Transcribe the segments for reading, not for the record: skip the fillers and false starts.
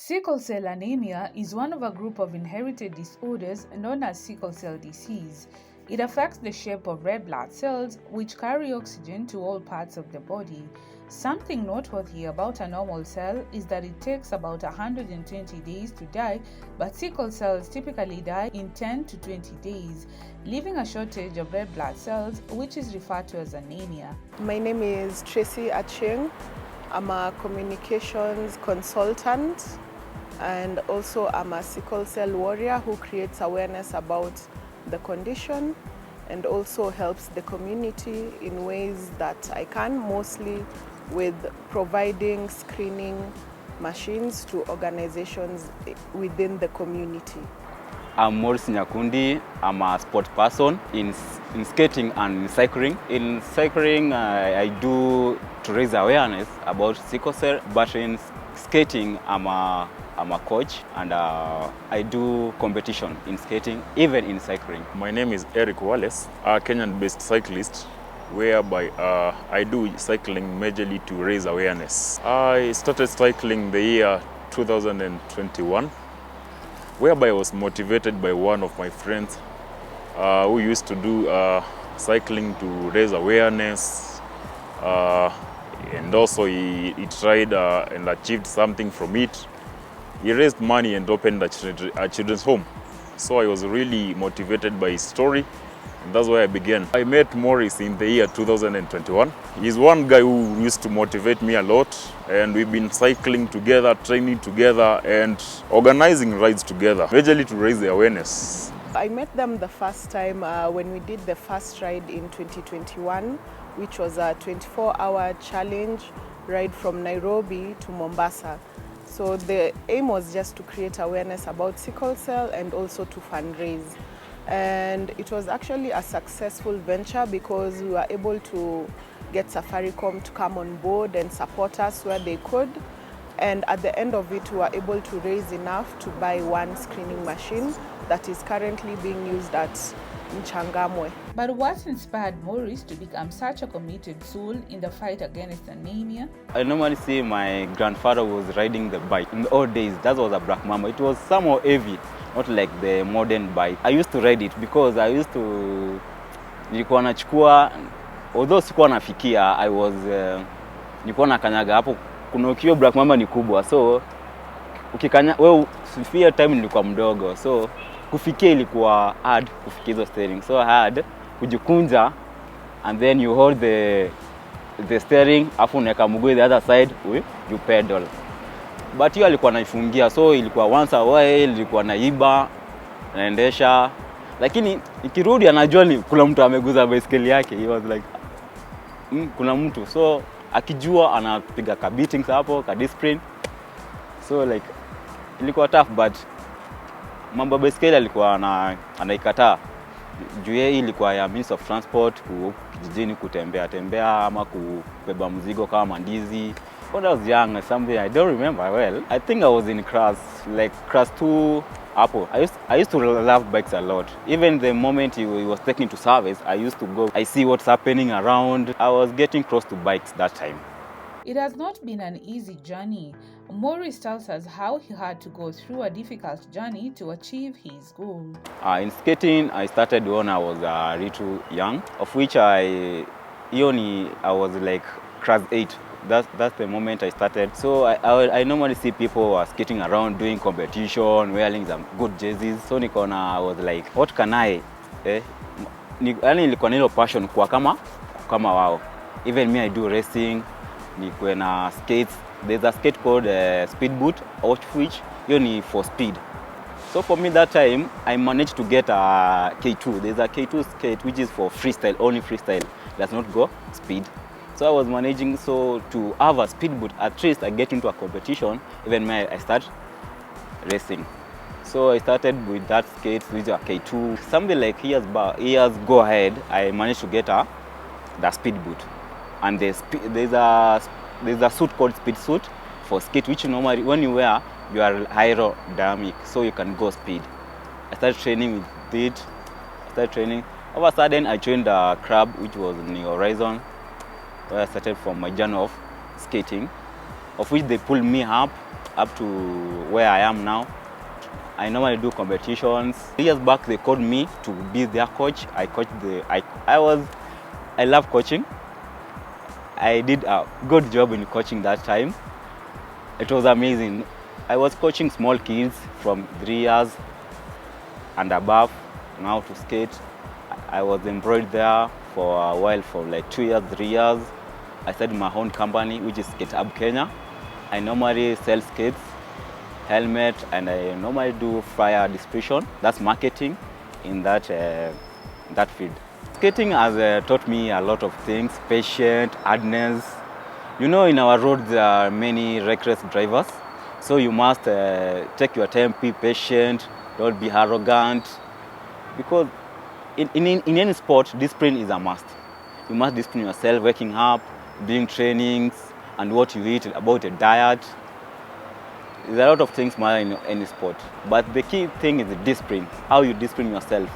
Sickle cell anemia is one of a group of inherited disorders known as sickle cell disease. It affects the shape of red blood cells, which carry oxygen to all parts of the body. Something noteworthy about a normal cell is that it takes about 120 days to die, but sickle cells typically die in 10 to 20 days, leaving a shortage of red blood cells, which is referred to as anemia. My name is Tracy Acheng. I'm a communications consultant, and also I'm a sickle cell warrior who creates awareness about the condition and also helps the community in ways that I can, mostly with providing screening machines to organizations within the community. I'm Moris Nyakundi. I'm a sport person in skating and in cycling. In cycling, I do to raise awareness about sickle cell, but in skating, I'm a coach, and I do competition in skating, even in cycling. My name is Eric Wallace, a Kenyan-based cyclist, whereby I do cycling majorly to raise awareness. I started cycling the year 2021, whereby I was motivated by one of my friends who used to do cycling to raise awareness, and also he tried and achieved something from it. He raised money and opened a children's home. So I was really motivated by his story, and that's where I began. I met Moris in the year 2021. He's one guy who used to motivate me a lot, and we've been cycling together, training together, and organizing rides together, majorly to raise the awareness. I met them the first time when we did the first ride in 2021, which was a 24-hour challenge ride from Nairobi to Mombasa. So the aim was just to create awareness about sickle cell and also to fundraise. And it was actually a successful venture because we were able to get Safaricom to come on board and support us where they could. And at the end of it, we were able to raise enough to buy one screening machine that is currently being used at Nchangamwe. But what inspired Moris to become such a committed soul in the fight against anemia? I normally see my grandfather was riding the bike. In the old days, that was a black mama. It was somehow heavy, not like the modern bike. I used to ride it because I used to, nilikuwa nachukua, although sikuwa nafikia, nilikuwa nakanyaga hapo. Kuna ukio black mama ni kubwa, so ukikanya, sifia time nilikuwa mdogo, so kufikia ilikuwa hard kufikia hizo steering, so hard kujikunja, and then you hold the steering, afu unaweka mguu the other side, you pedal. But hiyo alikuwa naifungia, so ilikuwa once a while, ilikuwa naiba naendesha, lakini ikirudi anajua ni kuna mtu ameguza baiskeli yake. He was like kuna mtu, so akijua anapiga ka beatings hapo, ka discipline, so like ilikuwa tough, but mambo baiskeli alikuwa anaikataa. Juu yeye ilikuwa ya means of transport, kijijini kutembea ama kubeba mzigo kama mandizi. When I was young, something I don't remember well. I think I was in class 2 hapo. I used to love bikes a lot. Even the moment he was taking to service, I used to go. I see what's happening around. I was getting close to bikes that time. It has not been an easy journey. Moris tells us how he had to go through a difficult journey to achieve his goal. In skating, I started when I was little young, of which I was like class 8. That's the moment I started. So I normally see people skating around doing competition, wearing some good jerseys. So I was like, what can I? Nilikuwa na ile passion kwa kama wao. Even me, I do racing. Nikuwe na skates. There's a skate called speed boot, of which you for speed. So for me that time, I managed to get a K2. There's a K2 skate which is for freestyle, only freestyle. Does not go speed. So I was managing to have a speed boot. At least I get into a competition. Even when I start racing. So I started with that skate, which is a K2. Something like years go ahead, I managed to get the speed boot. And there's a suit called speed suit for skate, which normally when you wear, you are aerodynamic, so you can go speed. I started training with it. All of a sudden, I joined a club which was in the Horizon, where I started from my journey of skating. of which they pulled me up to where I am now. I normally do competitions. 3 years back, they called me to be their coach. I coached I love coaching. I did a good job in coaching that time. It was amazing. I was coaching small kids from 3 years and above now to skate. I was employed there for a while, for like 2 years, 3 years. I started my own company, which is Skate Hub Kenya. I normally sell skates, helmet, and I normally do flyer distribution. That's marketing in that field. Skating has taught me a lot of things: patience, hardness. You know, in our roads there are many reckless drivers, so you must take your time, be patient, don't be arrogant, because in any sport, discipline is a must. You must discipline yourself, waking up, doing trainings, and what you eat, about a diet. There's a lot of things matter in any sport, but the key thing is the discipline, how you discipline yourself.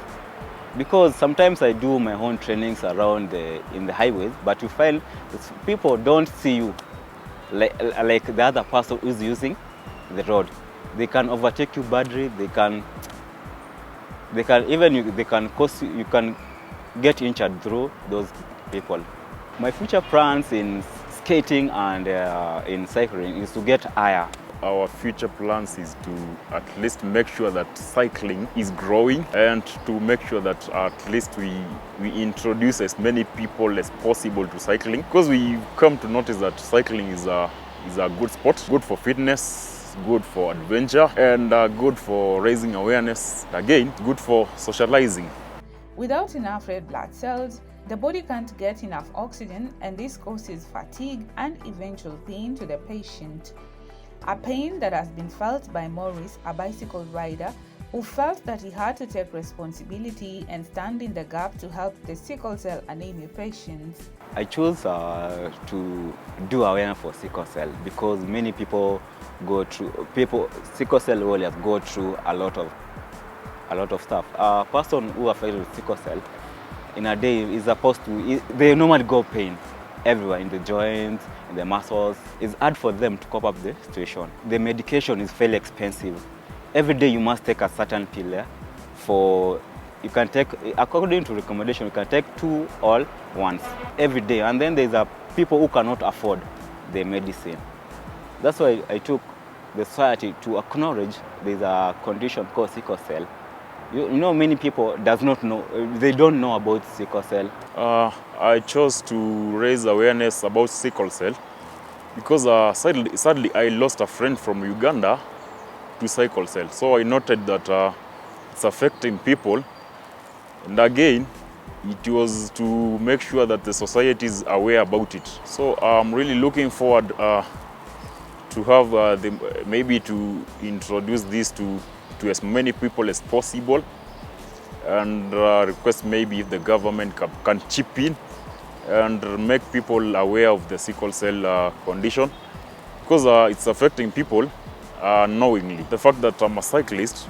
Because sometimes I do my own trainings around in the highways, but you find people don't see you like the other person who's using the road. They can overtake you badly. They can cause you can get injured through those people. My future plans in skating and in cycling is to get higher. Our future plans is to at least make sure that cycling is growing, and to make sure that at least we introduce as many people as possible to cycling, because we come to notice that cycling is a good sport, good for fitness, good for adventure, and good for raising awareness. Again, good for socializing. Without enough red blood cells, the body can't get enough oxygen, and this causes fatigue and eventual pain to the patient. A pain that has been felt by Moris, a bicycle rider, who felt that he had to take responsibility and stand in the gap to help the sickle cell anemia patients. I chose to do awareness for sickle cell because many people sickle cell warriors go through a lot of stuff. A person who affected with sickle cell in a day is supposed to, they normally go pain everywhere, in the joints, in the muscles. It's hard for them to cope up with the situation. The medication is fairly expensive. Every day you must take a certain pill you can take, according to recommendation, you can take 2 all once every day. And then there's people who cannot afford the medicine. That's why I took the society to acknowledge there's a condition called sickle cell. You know, many people they don't know about sickle cell. I chose to raise awareness about sickle cell because sadly I lost a friend from Uganda to sickle cell. So I noted that it's affecting people, and again, it was to make sure that the society is aware about it. So I'm really looking forward to have maybe to introduce this to as many people as possible, and request maybe if the government can chip in and make people aware of the sickle cell condition, because it's affecting people knowingly. The fact that I'm a cyclist,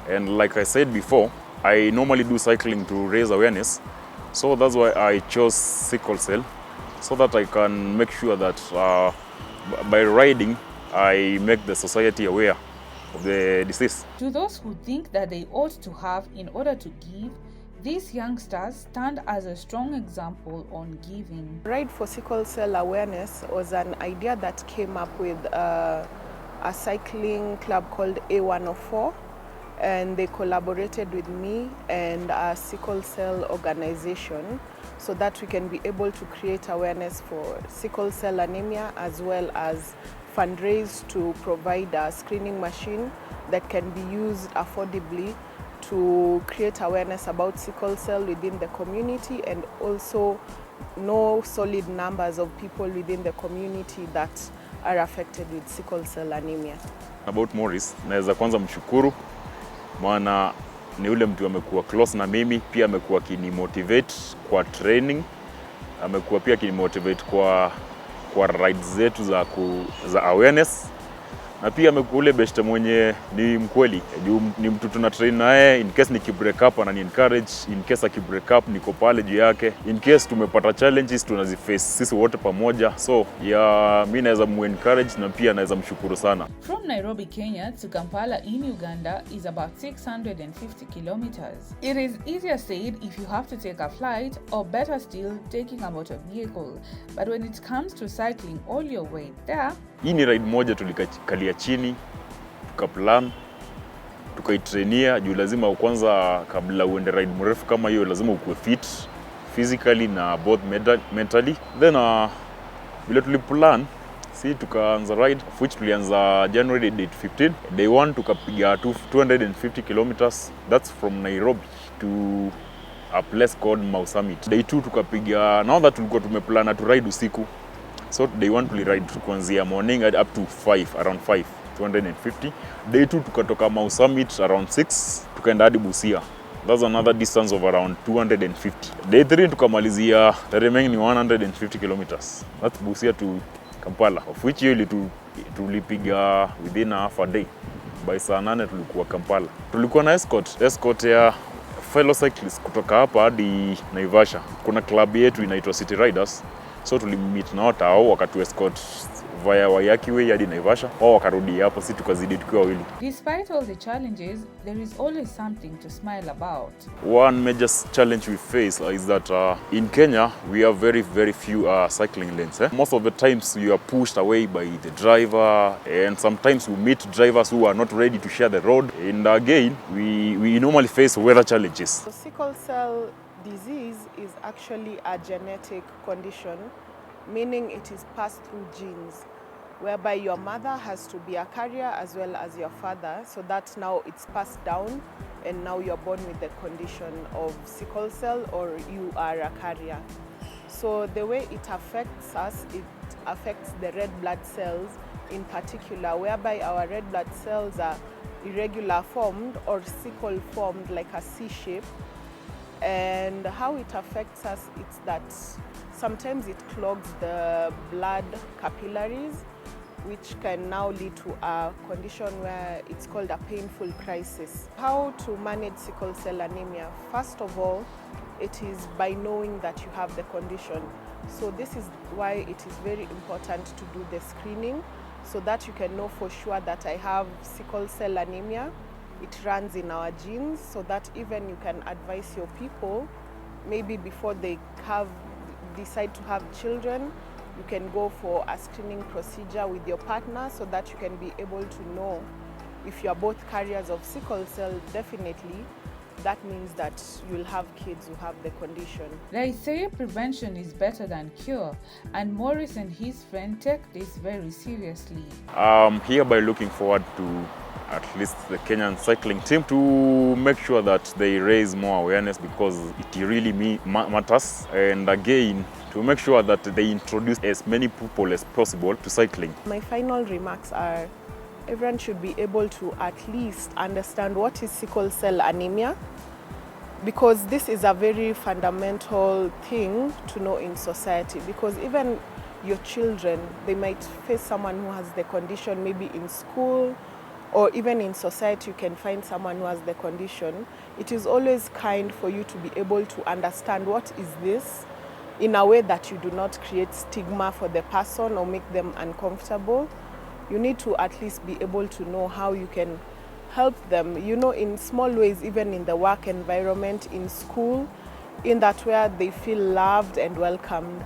and like I said before, I normally do cycling to raise awareness, so that's why I chose sickle cell, so that I can make sure that by riding I make the society aware of the disease. To those who think that they ought to have in order to give, these youngsters stand as a strong example on giving. Ride for Sickle Cell Awareness was an idea that came up with a cycling club called Y254, and they collaborated with me and a sickle cell organization so that we can be able to create awareness for sickle cell anemia, as well as fundraise to provide a screening machine that can be used affordably to create awareness about sickle cell within the community, and also know solid numbers of people within the community that are affected with sickle cell anemia. About Moris, naweza kwanza mshukuru, maana ni ule mtu amekuwa close na mimi, pia amekuwa kinimotivate kwa training, amekuwa pia kinimotivate kwa rides zetu za awareness. na pia ule beshte mwenye ni mkweli, juu ni mtu tuna train naye, in case nikibreak up anani encourage, in case akibreak up niko pale juu yake, in case tumepata challenges tunaziface sisi wote pamoja. So mimi naweza encourage na pia naweza mshukuru sana. From Nairobi, Kenya to Kampala in Uganda is about 650 kilometers. It is easier said if you have to take a flight, or better still, taking a motor vehicle. But when it comes to cycling all your way there, hii ni ride moja tulikalia chini, tukaplan, tukaitrainia, juu lazima kwanza kabla uende ride mrefu kama hiyo lazima ukue fit physically na both mentally. Then vile tuliplan, tukaanza ride, which tulianza January date 15. Day 1 tukapiga 250 kilometers, that's from Nairobi to a place called Mau Summit. Day 2 tukapiga, now that tulikuwa tumeplana to ride usiku. So day 1 tuliride kuanzia morning up to 5, around 5, 250. Day 2 tukatoka Mau Summit around 6, tukaenda hadi Busia. That's another distance of around 250. Day 3 tukamalizia the remaining 150 kilometers. That's Busia to Kampala, of which hiyo tulipiga within half a day. By saa 8 tulikuwa Kampala. Tulikuwa na escort ya fellow cyclists kutoka hapa hadi Naivasha. Kuna club yetu inaitwa City Riders. So tulimeet na wao wakatu escort via Wayakiwe hadi Naivasha. Wao wakarudi hapo, sisi tukazidi tukiwa wawili. Despite all the challenges, there is always something to smile about. One major challenge we face is that in Kenya we have very few cycling lanes. Most of the times you are pushed away by the driver, and sometimes we meet drivers who are not ready to share the road. And again, we normally face weather challenges. So sickle cell disease is actually a genetic condition, meaning it is passed through genes, whereby your mother has to be a carrier as well as your father, so that now it's passed down and now you're born with the condition of sickle cell, or you are a carrier. So the way it affects us, it affects the red blood cells in particular, whereby our red blood cells are irregular formed or sickle formed like a C shape. And how it affects us, it's that sometimes it clogs the blood capillaries, which can now lead to a condition where it's called a painful crisis. How to manage sickle cell anemia? First of all, it is by knowing that you have the condition. So this is why it is very important to do the screening, so that you can know for sure that I have sickle cell anemia. It runs in our genes, so that even you can advise your people, maybe before they decide to have children, you can go for a screening procedure with your partner, so that you can be able to know if you are both carriers of sickle cell. Definitely, that means that you'll have kids who have the condition. They say prevention is better than cure, and Moris and his friend take this very seriously. Hereby looking forward to at least the Kenyan cycling team to make sure that they raise more awareness, because it really matters, and again to make sure that they introduce as many people as possible to cycling. My final remarks are, everyone should be able to at least understand what is sickle cell anemia, because this is a very fundamental thing to know in society, because even your children, they might face someone who has the condition, maybe in school, or even in society you can find someone who has the condition. It is always kind for you to be able to understand what is this, in a way that you do not create stigma for the person or make them uncomfortable. You need to at least be able to know how you can help them, you know, in small ways, even in the work environment, in school, in that where they feel loved and welcomed.